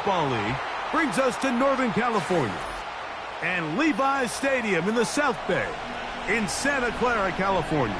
Football League brings us to Northern California and Levi's Stadium in the South Bay in Santa Clara, California.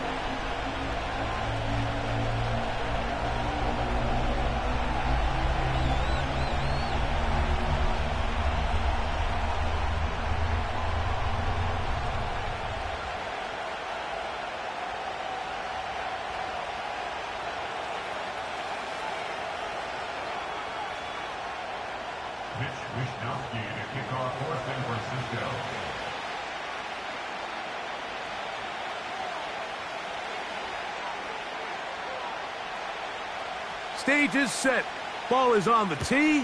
Stage is set. Ball is on the tee.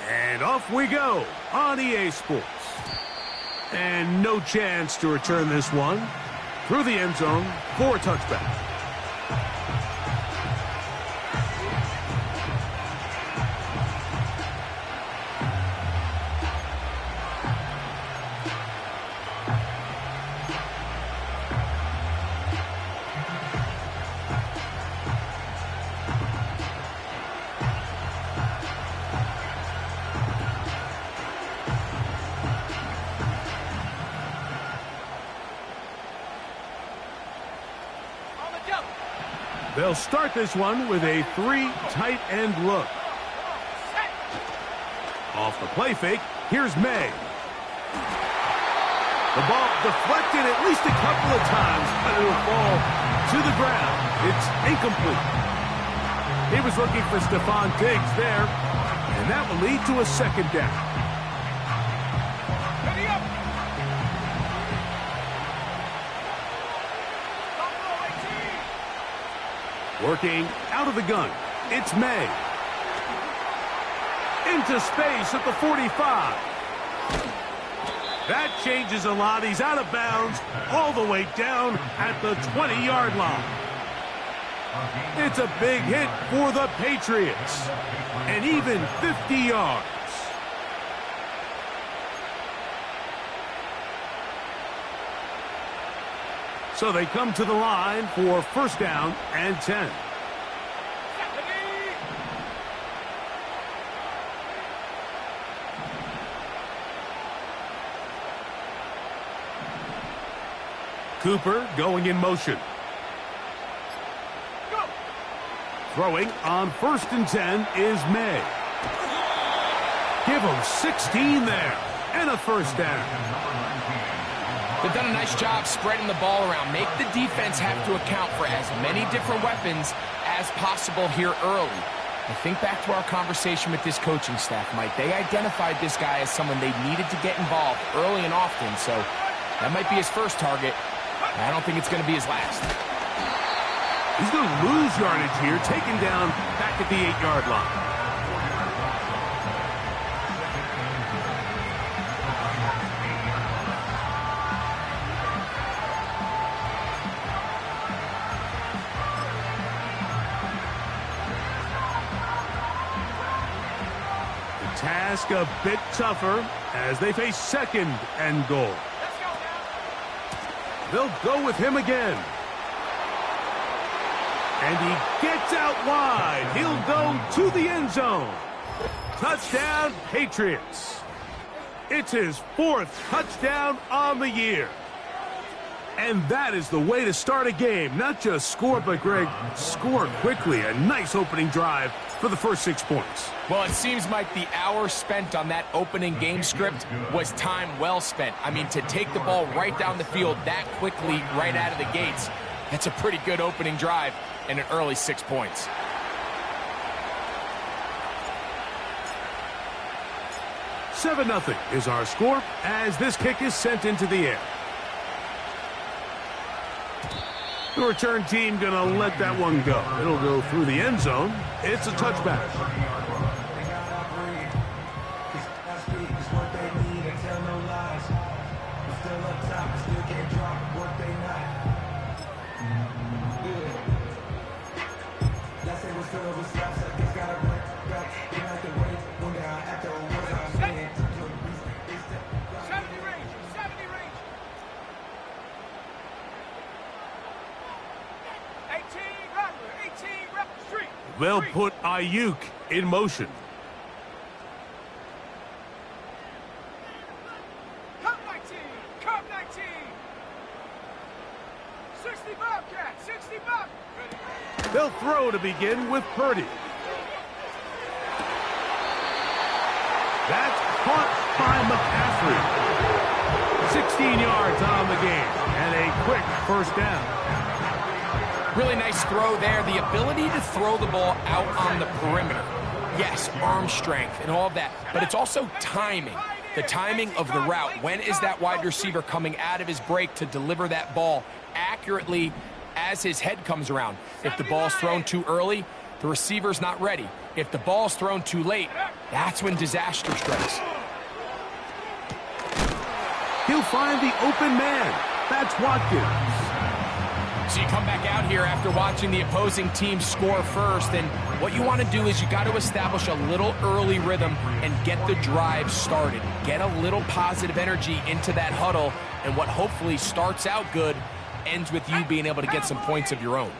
And off we go on EA Sports. And no chance to return this one. Through the end zone for a touchback. They'll start this one with a 3 tight end look. Off the play fake, here's May. The ball deflected at least a couple of times, but it will fall to the ground. It's incomplete. He was looking for Stephon Diggs there, and that will lead to a second down. Working out of the gun, it's May. Into space at the 45. That changes a lot. He's out of bounds all the way down at the 20-yard line. It's a big hit for the Patriots. And even 50 yards. So they come to the line for first down and 10. Cooper going in motion. Go. Throwing on first and 10 is May. Give him 16 there and a first down. They've done a nice job spreading the ball around. Make the defense have to account for as many different weapons as possible here early. I think back to our conversation with this coaching staff, Mike. They identified this guy as someone they needed to get involved early and often, so that might be his first target. I don't think it's going to be his last. He's going to lose yardage here, taken down back at the 8-yard line. Task a bit tougher as they face second and goal. They'll go with him again. And he gets out wide. He'll go to the end zone. Touchdown, Patriots. It's his 4th touchdown on the year. And that is the way to start a game. Not just score, but, Greg, score quickly. A nice opening drive for the first 6 points. Well, it seems like the hour spent on that opening game script was time well spent. I mean, to take the ball right down the field that quickly right out of the gates, that's a pretty good opening drive and an early 6 points. "7-0 is our score as this kick is sent into the air. The return team going to let that one go. It'll go through the end zone. It's a touchback. They'll put Ayuk in motion. They'll throw to begin with Purdy. That's caught by McCaffrey. 16 yards on the game, and a quick first down. Really nice throw there. The ability to throw the ball out on the perimeter. Yes, arm strength and all of that, but it's also timing. The timing of the route. When is that wide receiver coming out of his break to deliver that ball accurately as his head comes around? If the ball's thrown too early, the receiver's not ready. If the ball's thrown too late, that's when disaster strikes. He'll find the open man. That's Watkins. So you come back out here after watching the opposing team score first, and what you want to do is you got to establish a little early rhythm and get the drive started. Get a little positive energy into that huddle, and what hopefully starts out good ends with you being able to get some points of your own.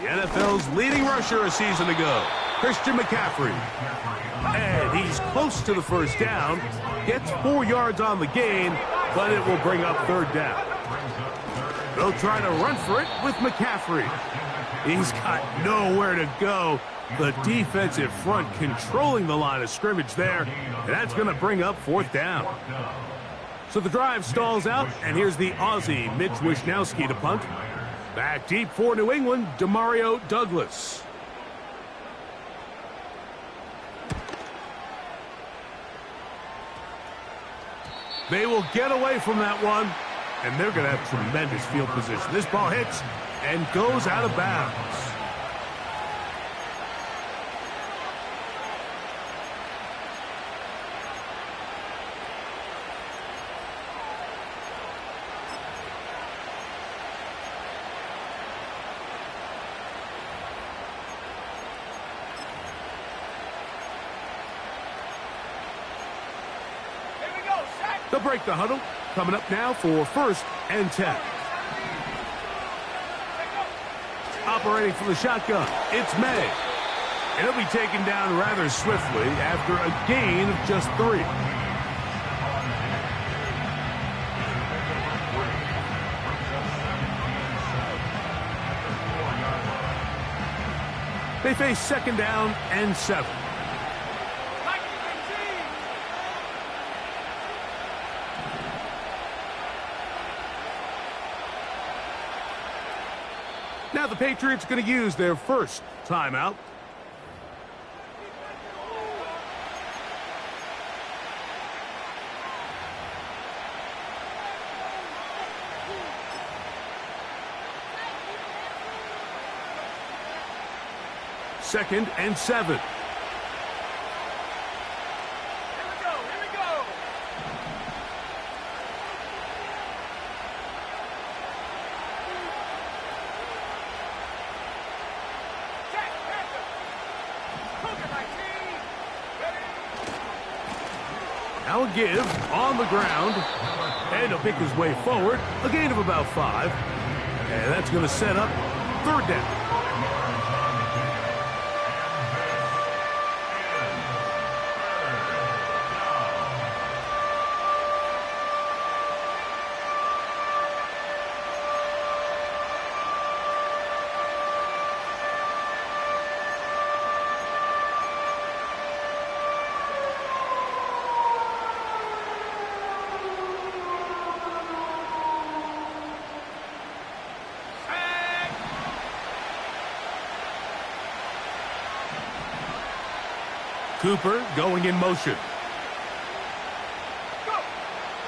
The NFL's leading rusher a season ago, Christian McCaffrey. And he's close to the first down, gets 4 yards on the gain, but it will bring up third down. They'll try to run for it with McCaffrey. He's got nowhere to go. The defensive front controlling the line of scrimmage there, and that's going to bring up fourth down. So the drive stalls out, and here's the Aussie Mitch Wishnowsky to punt. Back deep for New England, Demario Douglas. They will get away from that one, and they're going to have tremendous field position. This ball hits and goes out of bounds. They'll break the huddle. Coming up now for 1st and 10. Operating from the shotgun, it's May. And he'll be taken down rather swiftly after a gain of just 3. They face 2nd down and 7. Now the Patriots going to use their first timeout. Second and 7. Now a give on the ground, and he'll pick his way forward, a gain of about 5, and that's going to set up third down. Cooper going in motion.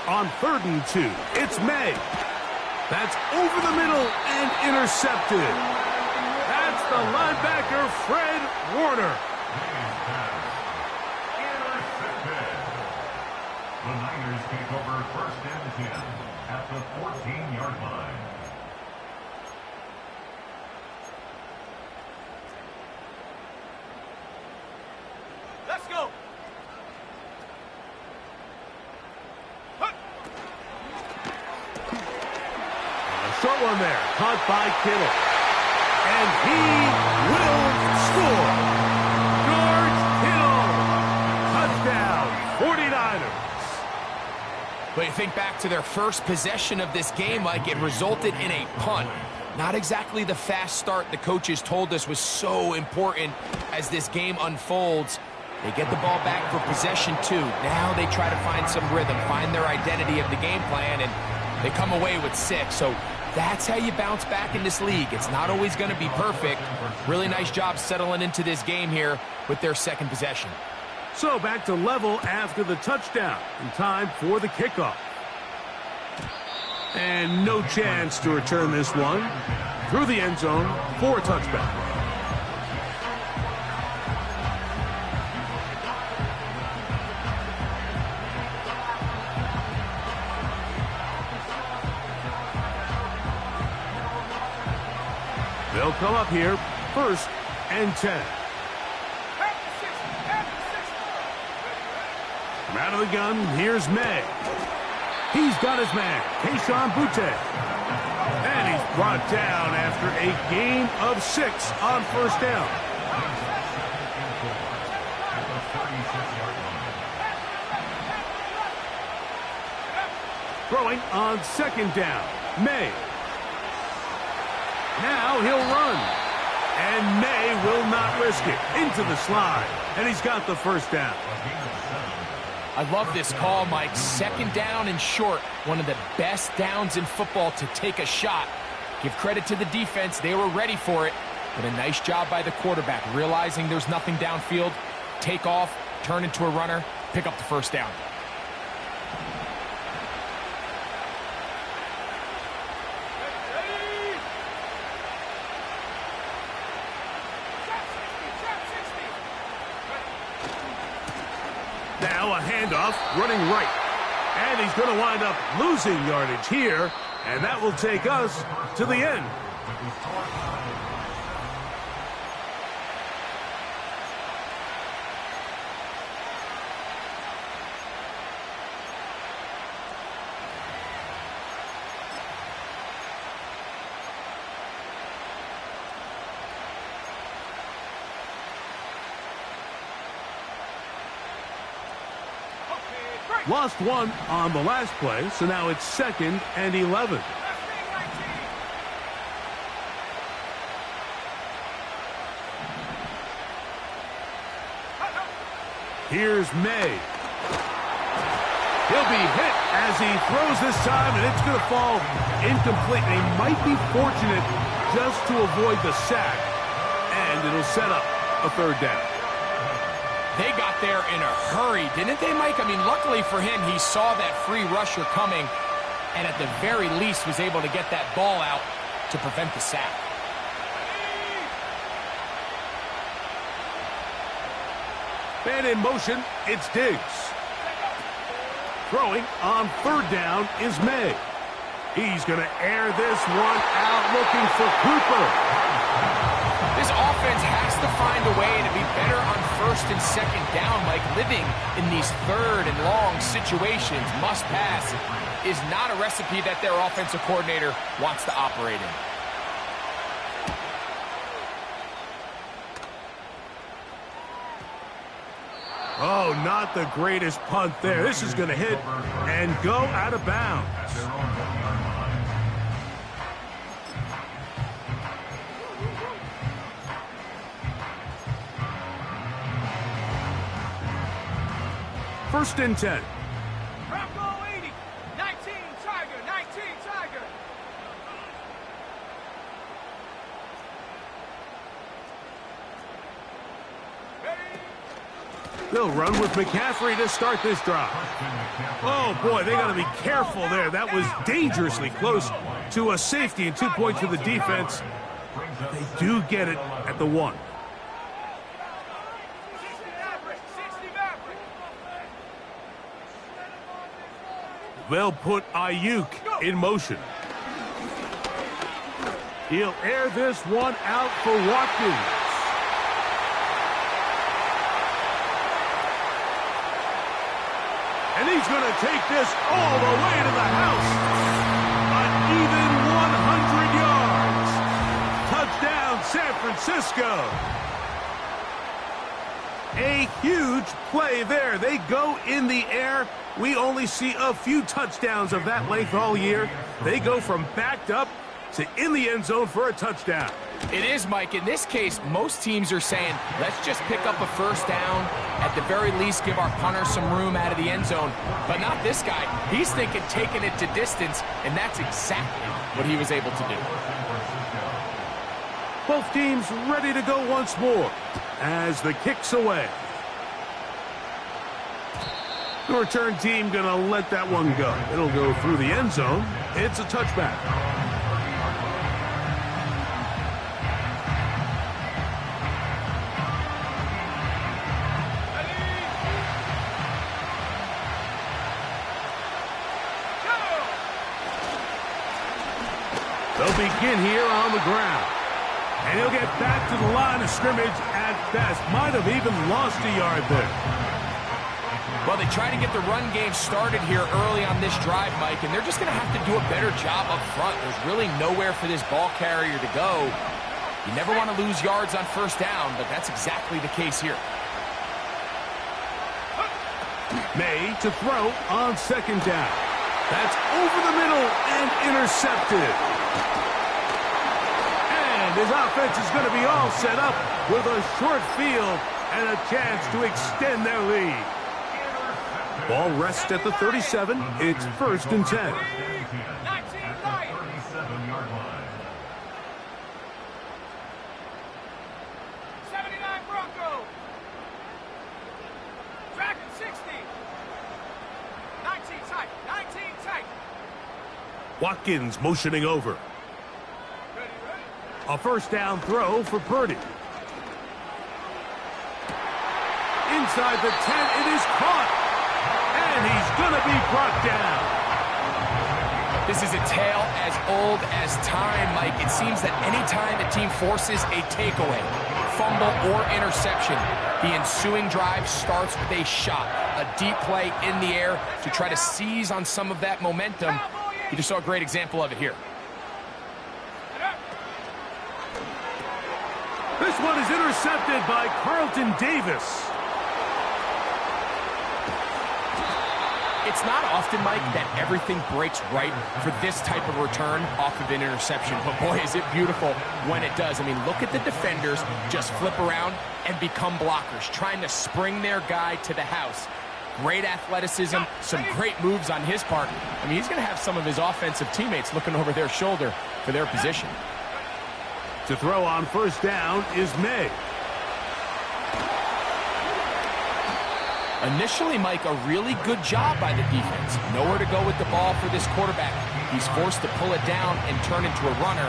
On 3rd and 2, it's May. That's over the middle and intercepted. That's the linebacker, Fred Warner. The Niners take over 1st and 10 at the 14-yard line. Let's go. A short one there, caught by Kittle. And he will score. George Kittle. Touchdown. think back to their first possession of this game, like it resulted in a punt. Not exactly the fast start the coaches told us was so important as this game unfolds. They get the ball back for possession 2. Now they try to find some rhythm, find their identity of the game plan, and they come away with 6. So that's how you bounce back in this league. It's not always going to be perfect. Really nice job settling into this game here with their second possession. So back to level after the touchdown. In time for the kickoff. And no chance to return this one. Through the end zone for a touchback. They'll come up here, 1st and 10. From out of the gun, here's May. He's got his man, Keyshawn Butte. And he's brought down after a gain of 6 on 1st down. Throwing on 2nd down, May. Now he'll run. And May will not risk it. Into the slide. And he's got the 1st down. I love this call, Mike. 2nd down and short. One of the best downs in football to take a shot. Give credit to the defense. They were ready for it. But a nice job by the quarterback, realizing there's nothing downfield. Take off, turn into a runner, pick up the 1st down. Now a handoff, running right. And he's going to wind up losing yardage here. And that will take us to the end. Lost 1 on the last play, so now it's 2nd and 11. Here's May. He'll be hit as he throws this time, and it's going to fall incomplete. They might be fortunate just to avoid the sack, and it'll set up a 3rd down. They got there in a hurry, didn't they, Mike? I mean, luckily for him, he saw that free rusher coming and at the very least was able to get that ball out to prevent the sack. And in motion, it's Diggs. Throwing on 3rd down is May. He's going to air this one out looking for Cooper. This offense has to find a way to be better on 1st and 2nd down, like living in these 3rd and long situations. Must pass is not a recipe that their offensive coordinator wants to operate in. Oh, not the greatest punt there. This is going to hit and go out of bounds. First and 10. Bronco 80, 19 Tiger, 19 Tiger. They'll run with McCaffrey to start this drive. Oh, boy, they got to be careful there. That was dangerously close to a safety and 2 points for the defense. They do get it at the 1. They'll put Ayuk in motion. He'll air this one out for Watkins. And he's going to take this all the way to the house. An even 100 yards. Touchdown, San Francisco. A huge play there. They go in the air. We only see a few touchdowns of that length all year. They go from backed up to in the end zone for a touchdown. It is, Mike. In this case, most teams are saying, let's just pick up a first down. At the very least, give our punter some room out of the end zone. But not this guy. He's thinking taking it to distance, and that's exactly what he was able to do. Both teams ready to go once more as the kick's away. The return team going to let that one go. It'll go through the end zone. It's a touchback. They'll begin here on the ground. And he'll get back to the line of scrimmage at best. Might have even lost a yard there. Well, they try to get the run game started here early on this drive, Mike, and they're just going to have to do a better job up front. There's really nowhere for this ball carrier to go. You never want to lose yards on first down, but that's exactly the case here. May to throw on second down. That's over the middle and intercepted. And his offense is going to be all set up with a short field and a chance to extend their lead. Ball rests at the 37. It's 1st and 10. 19 Lions. 37-yard line. 79 Broncos. Dragon 60. 19 tight. 19 tight. Watkins motioning over. Ready. A first down throw for Purdy. Inside the 10, it is caught. And he's going to be brought down. This is a tale as old as time, Mike. It seems that any time a team forces a takeaway, fumble, or interception, the ensuing drive starts with a shot, a deep play in the air to try to seize on some of that momentum. You just saw a great example of it here. This one is intercepted by Carlton Davis. It's not often, Mike, that everything breaks right for this type of return off of an interception. But boy, is it beautiful when it does. I mean, look at the defenders just flip around and become blockers, trying to spring their guy to the house. Great athleticism, some great moves on his part. I mean, he's going to have some of his offensive teammates looking over their shoulder for their position. To throw on first down is May. Initially, Mike, a really good job by the defense. Nowhere to go with the ball for this quarterback. He's forced to pull it down and turn into a runner.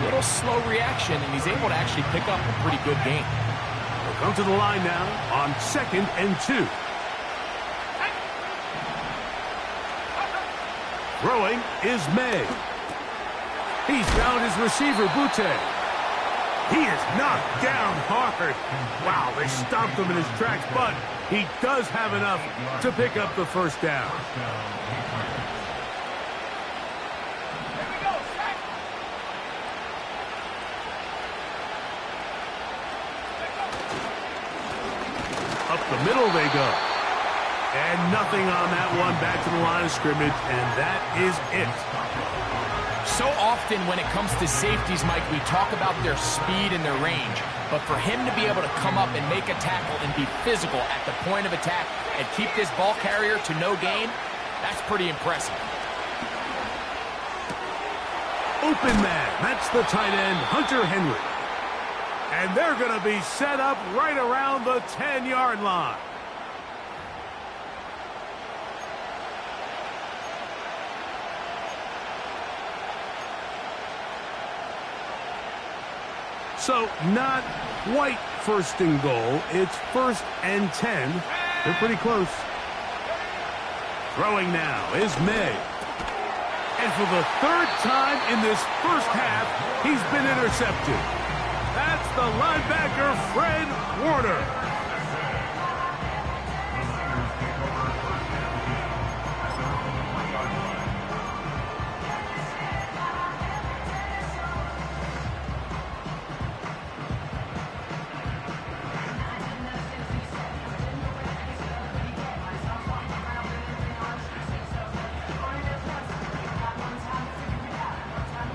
Little slow reaction, and he's able to actually pick up a pretty good gain. We'll come to the line now on 2nd and 2. Throwing is May. He's found his receiver, Butte. He is knocked down hard. Wow, they stopped him in his tracks, but he does have enough to pick up the first down. Here we go, set. Up the middle they go. And nothing on that one. Back to the line of scrimmage, and that is it. So often when it comes to safeties, Mike, we talk about their speed and their range. But for him to be able to come up and make a tackle and be physical at the point of attack and keep this ball carrier to no gain, that's pretty impressive. Open man. That's the tight end, Hunter Henry. And they're going to be set up right around the 10-yard line. So not quite 1st and goal. It's 1st and 10. They're pretty close. Throwing now is May. And for the 3rd time in this first half, he's been intercepted. That's the linebacker, Fred Warner.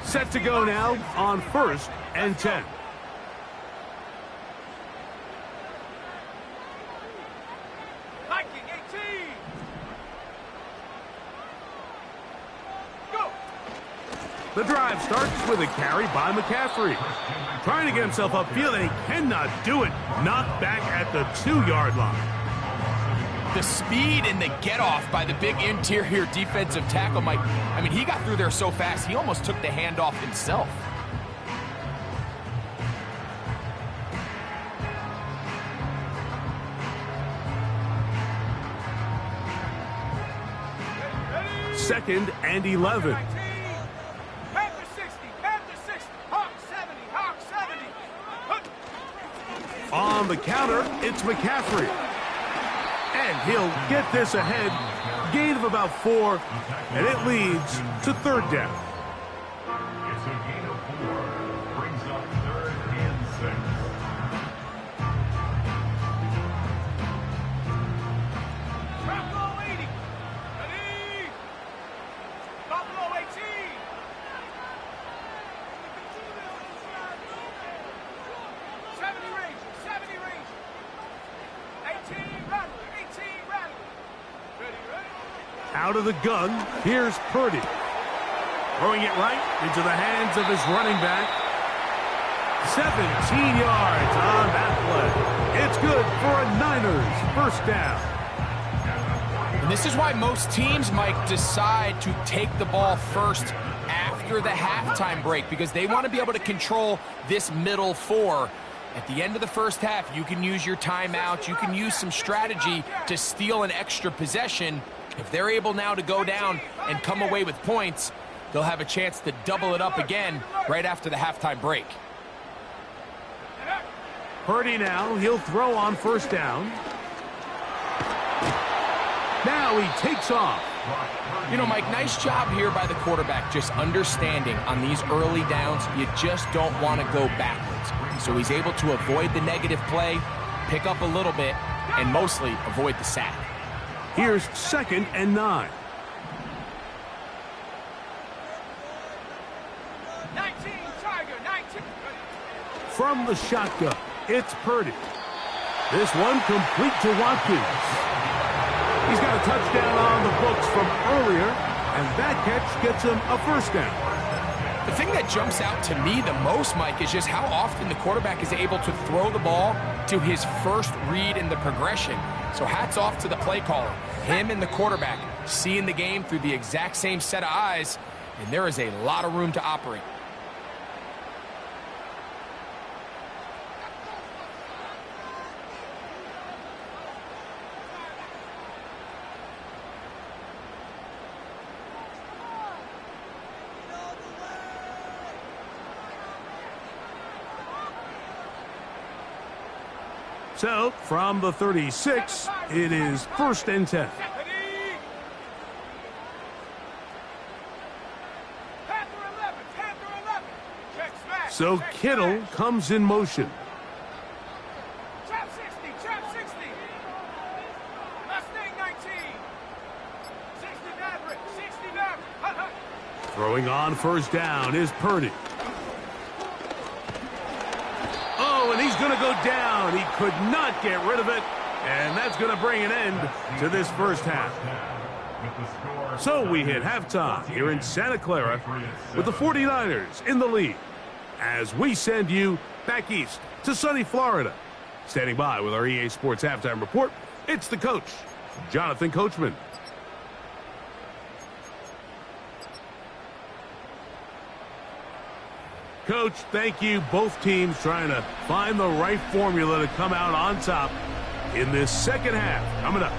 Set to go now on 1st and 10. Viking 18. Go. The drive starts with a carry by McCaffrey. Trying to get himself upfield, and he cannot do it. Knocked back at the 2-yard line. The speed and the get-off by the big interior defensive tackle, Mike. I mean, he got through there so fast, he almost took the handoff himself. Second and 11. Panther 60, Panther 60, Hawk 70, Hawk 70. On the counter, it's McCaffrey. And he'll get this ahead. Gain of about 4, and it leads to 3rd down. It's a gain of 4. Brings up 3rd and 6. Buffalo 80. Ready. Buffalo 18. 70 Ranger, 70 Ranger. 18 Rattler, 18 Rattler. Ready, ready. Out of the gun, here's Purdy. Throwing it right into the hands of his running back. 17 yards on that play. It's good for a Niners 1st down. And this is why most teams, Mike, decide to take the ball first after the halftime break, because they want to be able to control this middle 4. At the end of the first half, you can use your timeout. You can use some strategy to steal an extra possession. If they're able now to go down and come away with points, they'll have a chance to double it up again right after the halftime break. Purdy now, he'll throw on 1st down. Now he takes off. You know, Mike, nice job here by the quarterback, just understanding on these early downs, you just don't want to go backwards. So he's able to avoid the negative play, pick up a little bit, and mostly avoid the sack. Here's 2nd and 9. 19 Tiger, 19. From the shotgun, it's Purdy. This one complete to Watkins. He's got a touchdown on the books from earlier, and that catch gets him a 1st down. The thing that jumps out to me the most, Mike, is just how often the quarterback is able to throw the ball to his first read in the progression. So hats off to the play caller. Him and the quarterback seeing the game through the exact same set of eyes, and there is a lot of room to operate. So, from the 36, it is 1st and 10. So Kittle comes in motion. Trap 60, trap 60. Mustang 19. 60 Maverick, 60 Maverick. Hut, hut. Throwing on 1st down is Purdy. Oh, and he's going to go down. He could not get rid of it, and that's going to bring an end to this 1st half. So we hit halftime here in Santa Clara with the 49ers in the lead as we send you back east to sunny Florida. Standing by with our EA Sports Halftime Report, it's the coach, Jonathan Coachman. Coach, thank you. Both teams trying to find the right formula to come out on top in this 2nd half. Coming up.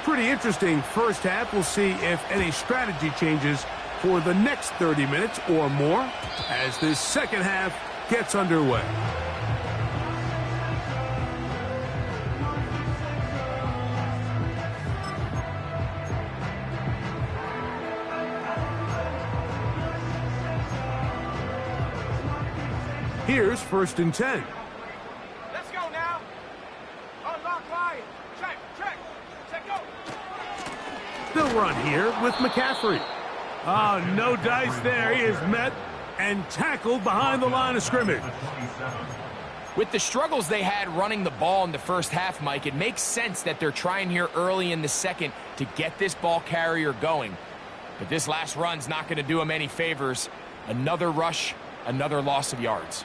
Pretty interesting 1st half. We'll see if any strategy changes for the next 30 minutes or more as this 2nd half gets underway. Here's 1st and 10. Let's go now. Unlock line. Check, check. Check, go. run here with McCaffrey. Oh, no dice there. He is met and tackled behind the line of scrimmage. With the struggles they had running the ball in the first half, Mike, it makes sense that they're trying here early in the second to get this ball carrier going. But this last run's not going to do him any favors. Another rush, another loss of yards.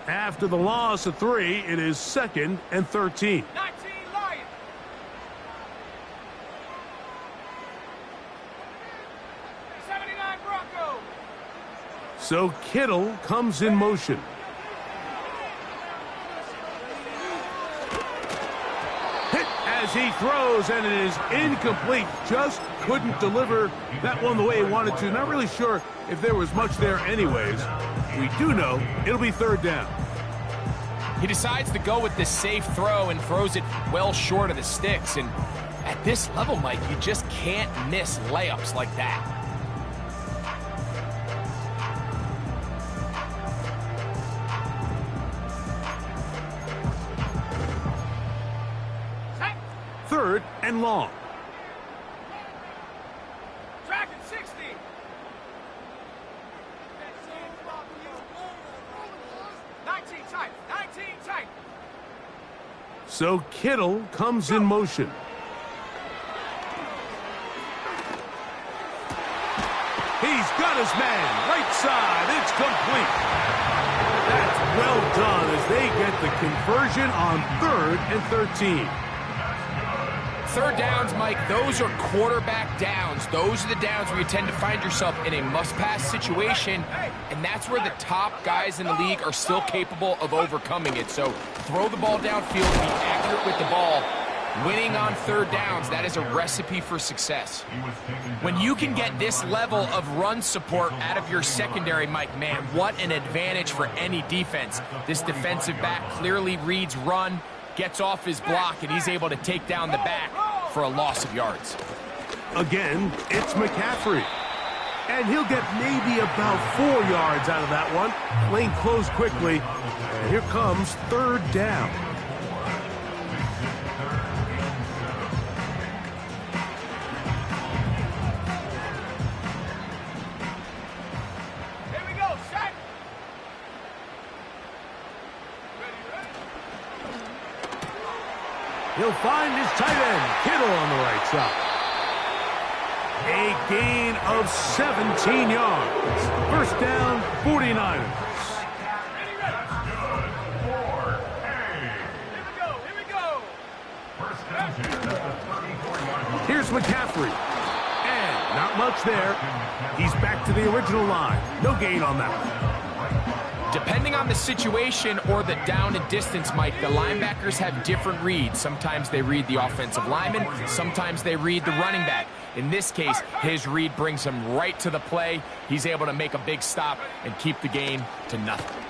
After the loss of 3, it is 2nd and 13. 19 Lions. Broncos. So Kittle comes in motion. Hit as he throws, and it is incomplete. Just couldn't deliver that one the way he wanted to. Not really sure if there was much there anyways. We do know it'll be 3rd down. He decides to go with this safe throw and throws it well short of the sticks. And at this level, Mike, you just can't miss layups like that. Set. 3rd and long. Tracking 60. Tight. So Kittle comes in motion. He's got his man, right side, it's complete. That's well done as they get the conversion on 3rd and 13. 3rd downs, Mike, those are quarterback downs. Those are the downs where you tend to find yourself in a must-pass situation, and that's where the top guys in the league are still capable of overcoming it. So throw the ball downfield, be accurate with the ball. Winning on 3rd downs, that is a recipe for success. When you can get this level of run support out of your secondary, Mike, man, what an advantage for any defense. This defensive back clearly reads run, gets off his block, and he's able to take down the back for a loss of yards. Again, it's McCaffrey. And he'll get maybe about 4 yards out of that one. Lane closed quickly. And here comes 3rd down. Here we go, set. He'll find his tight end, Kittle, on the right side. A gain of 17 yards. 1st down, 49ers. Here we go. Here's McCaffrey. And not much there. He's back to the original line. No gain on that one. Depending on the situation or the down and distance, Mike, the linebackers have different reads. Sometimes they read the offensive lineman. Sometimes they read the running back. In this case, his read brings him right to the play. He's able to make a big stop and keep the gain to nothing.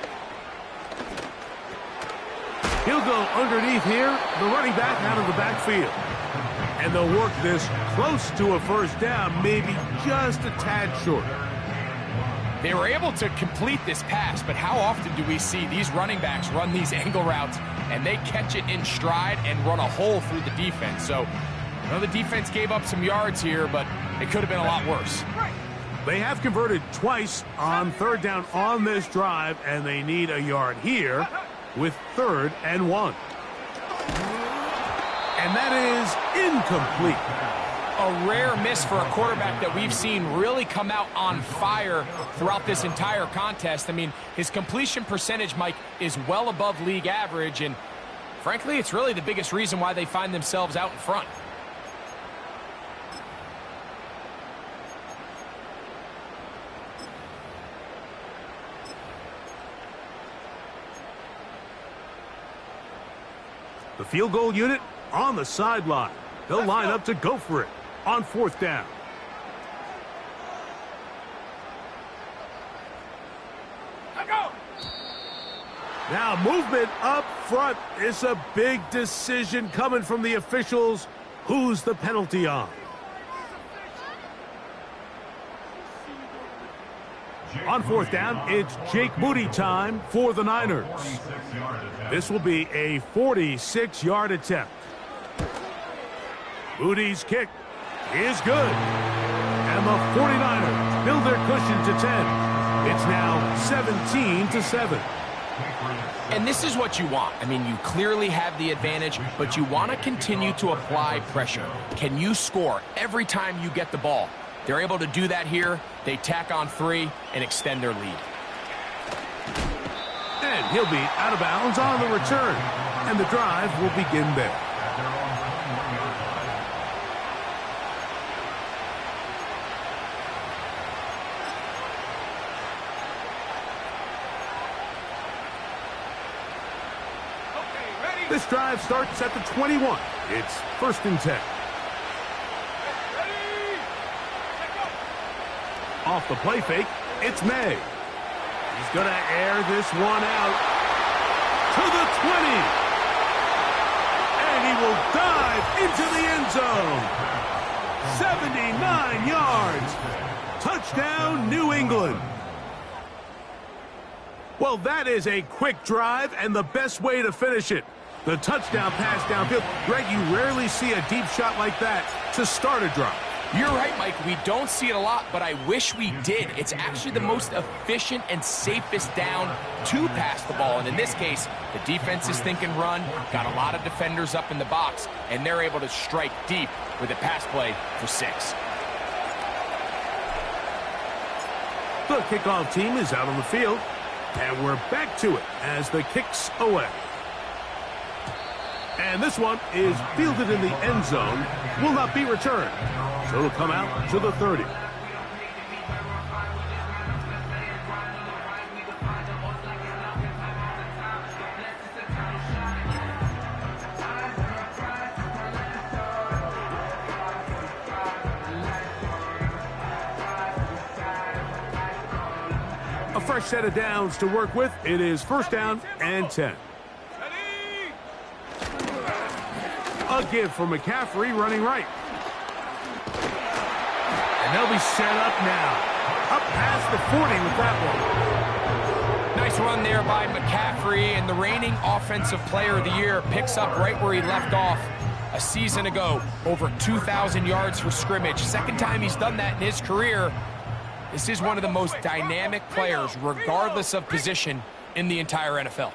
He'll go underneath here. The running back out of the backfield. And they'll work this close to a 1st down, maybe just a tad short. They were able to complete this pass, but how often do we see these running backs run these angle routes and they catch it in stride and run a hole through the defense? So, I know the defense gave up some yards here, but it could have been a lot worse. They have converted twice on 3rd down on this drive, and they need a yard here with 3rd and 1. And that is incomplete. A rare miss for a quarterback that we've seen really come out on fire throughout this entire contest. I mean, his completion percentage, Mike, is well above league average, and frankly, it's really the biggest reason why they find themselves out in front. The field goal unit on the sideline. They'll line up to go for it on 4th down. Now movement up front. It's a big decision coming from the officials. Who's the penalty on? On fourth down, it's Jake Moody time for the Niners. This will be a 46-yard attempt. Moody's kick is good. And the 49ers build their cushion to 10. It's now 17-7. And this is what you want. I mean, you clearly have the advantage, but you want to continue to apply pressure. Can you score every time you get the ball? They're able to do that here. They tack on 3 and extend their lead. And he'll be out of bounds on the return. And the drive will begin there. This drive starts at the 21. It's 1st and 10. Off the play fake, it's May. He's going to air this one out to the 20. And he will dive into the end zone. 79 yards. Touchdown, New England. Well, that is a quick drive and the best way to finish it. The touchdown pass downfield. Greg, you rarely see a deep shot like that to start a drive. You're right, Mike. We don't see it a lot, but I wish we did. It's actually the most efficient and safest down to pass the ball. And in this case, the defense is thinking run, got a lot of defenders up in the box, and they're able to strike deep with a pass play for 6. The kickoff team is out on the field, and we're back to it as the kick's away. And this one is fielded in the end zone, will not be returned. So it'll come out to the 30. A fresh set of downs to work with. It is 1st down and 10. A give for McCaffrey running right. And they'll be set up now. Up past the 40 with that one. Nice run there by McCaffrey, and the reigning offensive player of the year picks up right where he left off a season ago. Over 2,000 yards for scrimmage. Second time he's done that in his career. This is one of the most dynamic players, regardless of position, in the entire NFL.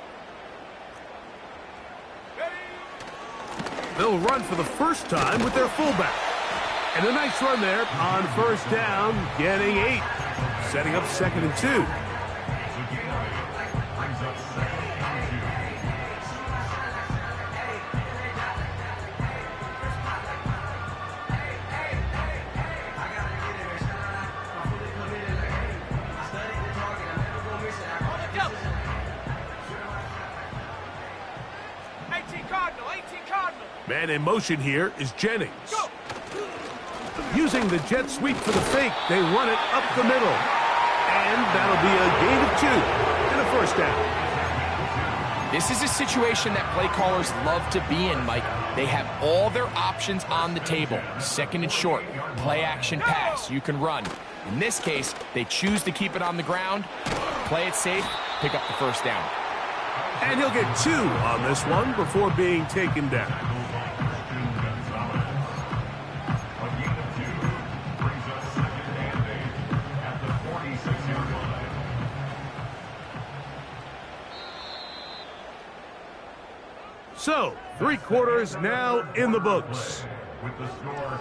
They'll run for the first time with their fullback. And a nice run there on 1st down, getting 8. Setting up 2nd and 2. Man in motion here is Jennings. Using the jet sweep for the fake, they run it up the middle. And that'll be a gain of 2 and a 1st down. This is a situation that play callers love to be in, Mike. They have all their options on the table. 2nd and short, play action pass, you can run. In this case, they choose to keep it on the ground, play it safe, pick up the 1st down. And he'll get 2 on this one before being taken down. So, 3 quarters now in the books. With the score, Niners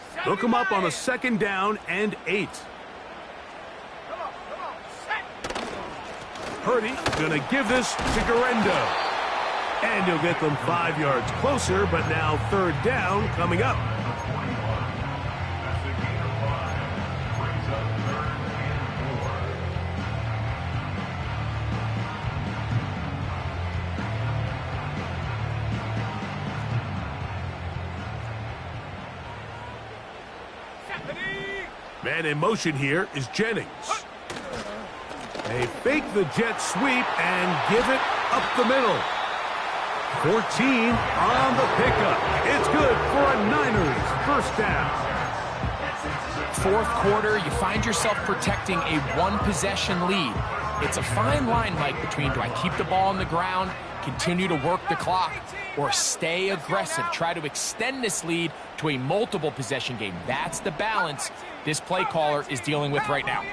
17. They'll come up on a 2nd down and 8. Purdy gonna give this to Garendo. And he'll get them 5 yards closer, but now 3rd down coming up. That's a gain of 5. Brings up 3rd and 4. Man in motion here is Jennings. They fake the jet sweep and give it up the middle. 14 on the pickup. It's good for a Niners first down. Fourth quarter, you find yourself protecting a one-possession lead. It's a fine line, Mike, between do I keep the ball on the ground, continue to work the clock, or stay aggressive, try to extend this lead to a multiple possession game. That's the balance this play caller is dealing with right now.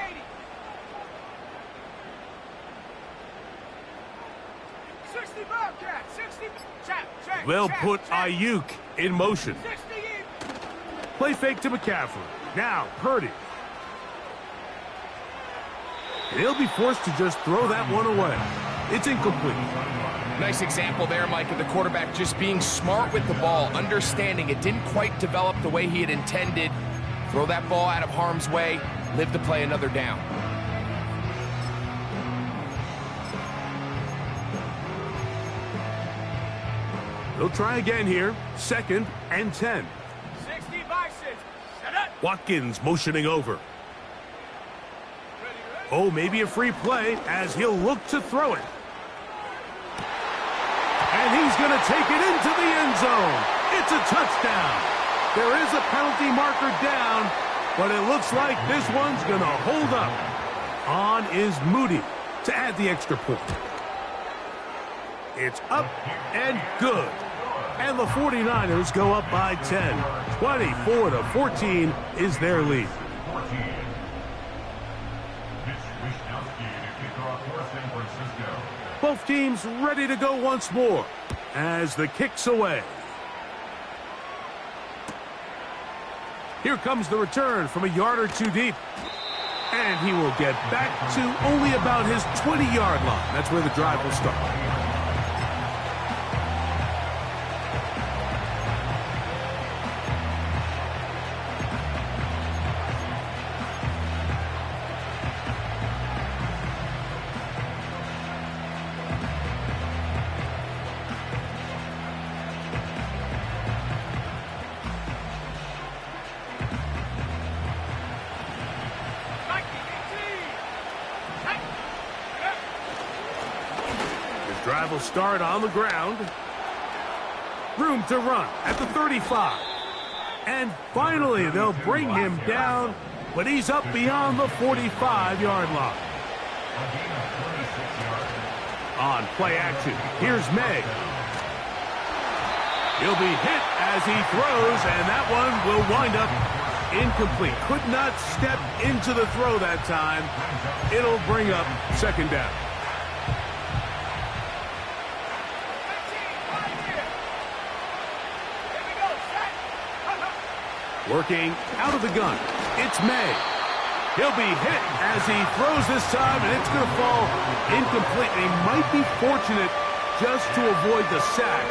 They'll put Ayuk in motion. Play fake to McCaffrey. Now Purdy. He'll be forced to just throw that one away. It's incomplete. Nice example there, Mike, of the quarterback just being smart with the ball, understanding it didn't quite develop the way he had intended. Throw that ball out of harm's way, live to play another down. They'll try again here. 2nd and 10. 60 by 6. Set up. Watkins motioning over. Oh, maybe a free play as he'll look to throw it. And he's going to take it into the end zone. It's a touchdown. There is a penalty marker down, but it looks like this one's going to hold up. On is Moody to add the extra point. It's up and good. And the 49ers go up by 10. 24-14 is their lead. Both teams ready to go once more as the kick's away. Here comes the return from a yard or two deep. And he will get back to only about his 20-yard line. That's where the drive will start. Drive will start on the ground. Room to run at the 35. And finally, they'll bring him down, but he's up beyond the 45-yard line. On play action, here's May. He'll be hit as he throws, and that one will wind up incomplete. Could not step into the throw that time. It'll bring up 2nd down. Working out of the gun, it's May. He'll be hit as he throws this time, and it's going to fall incomplete. He might be fortunate just to avoid the sack,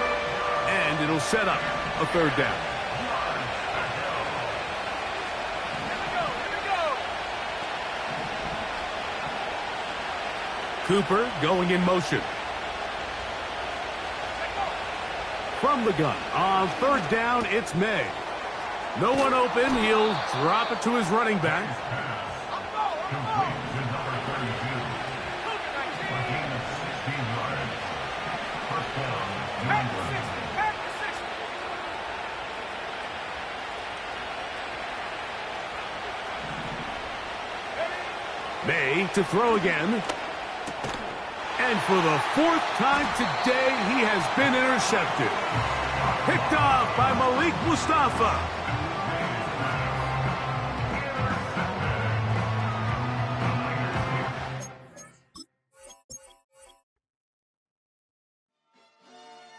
and it'll set up a 3rd down. Cooper going in motion. From the gun, on 3rd down, it's May. No one open. He'll drop it to his running back. May to throw again. And for the 4th time today, he has been intercepted. Picked off by Malik Mustafa.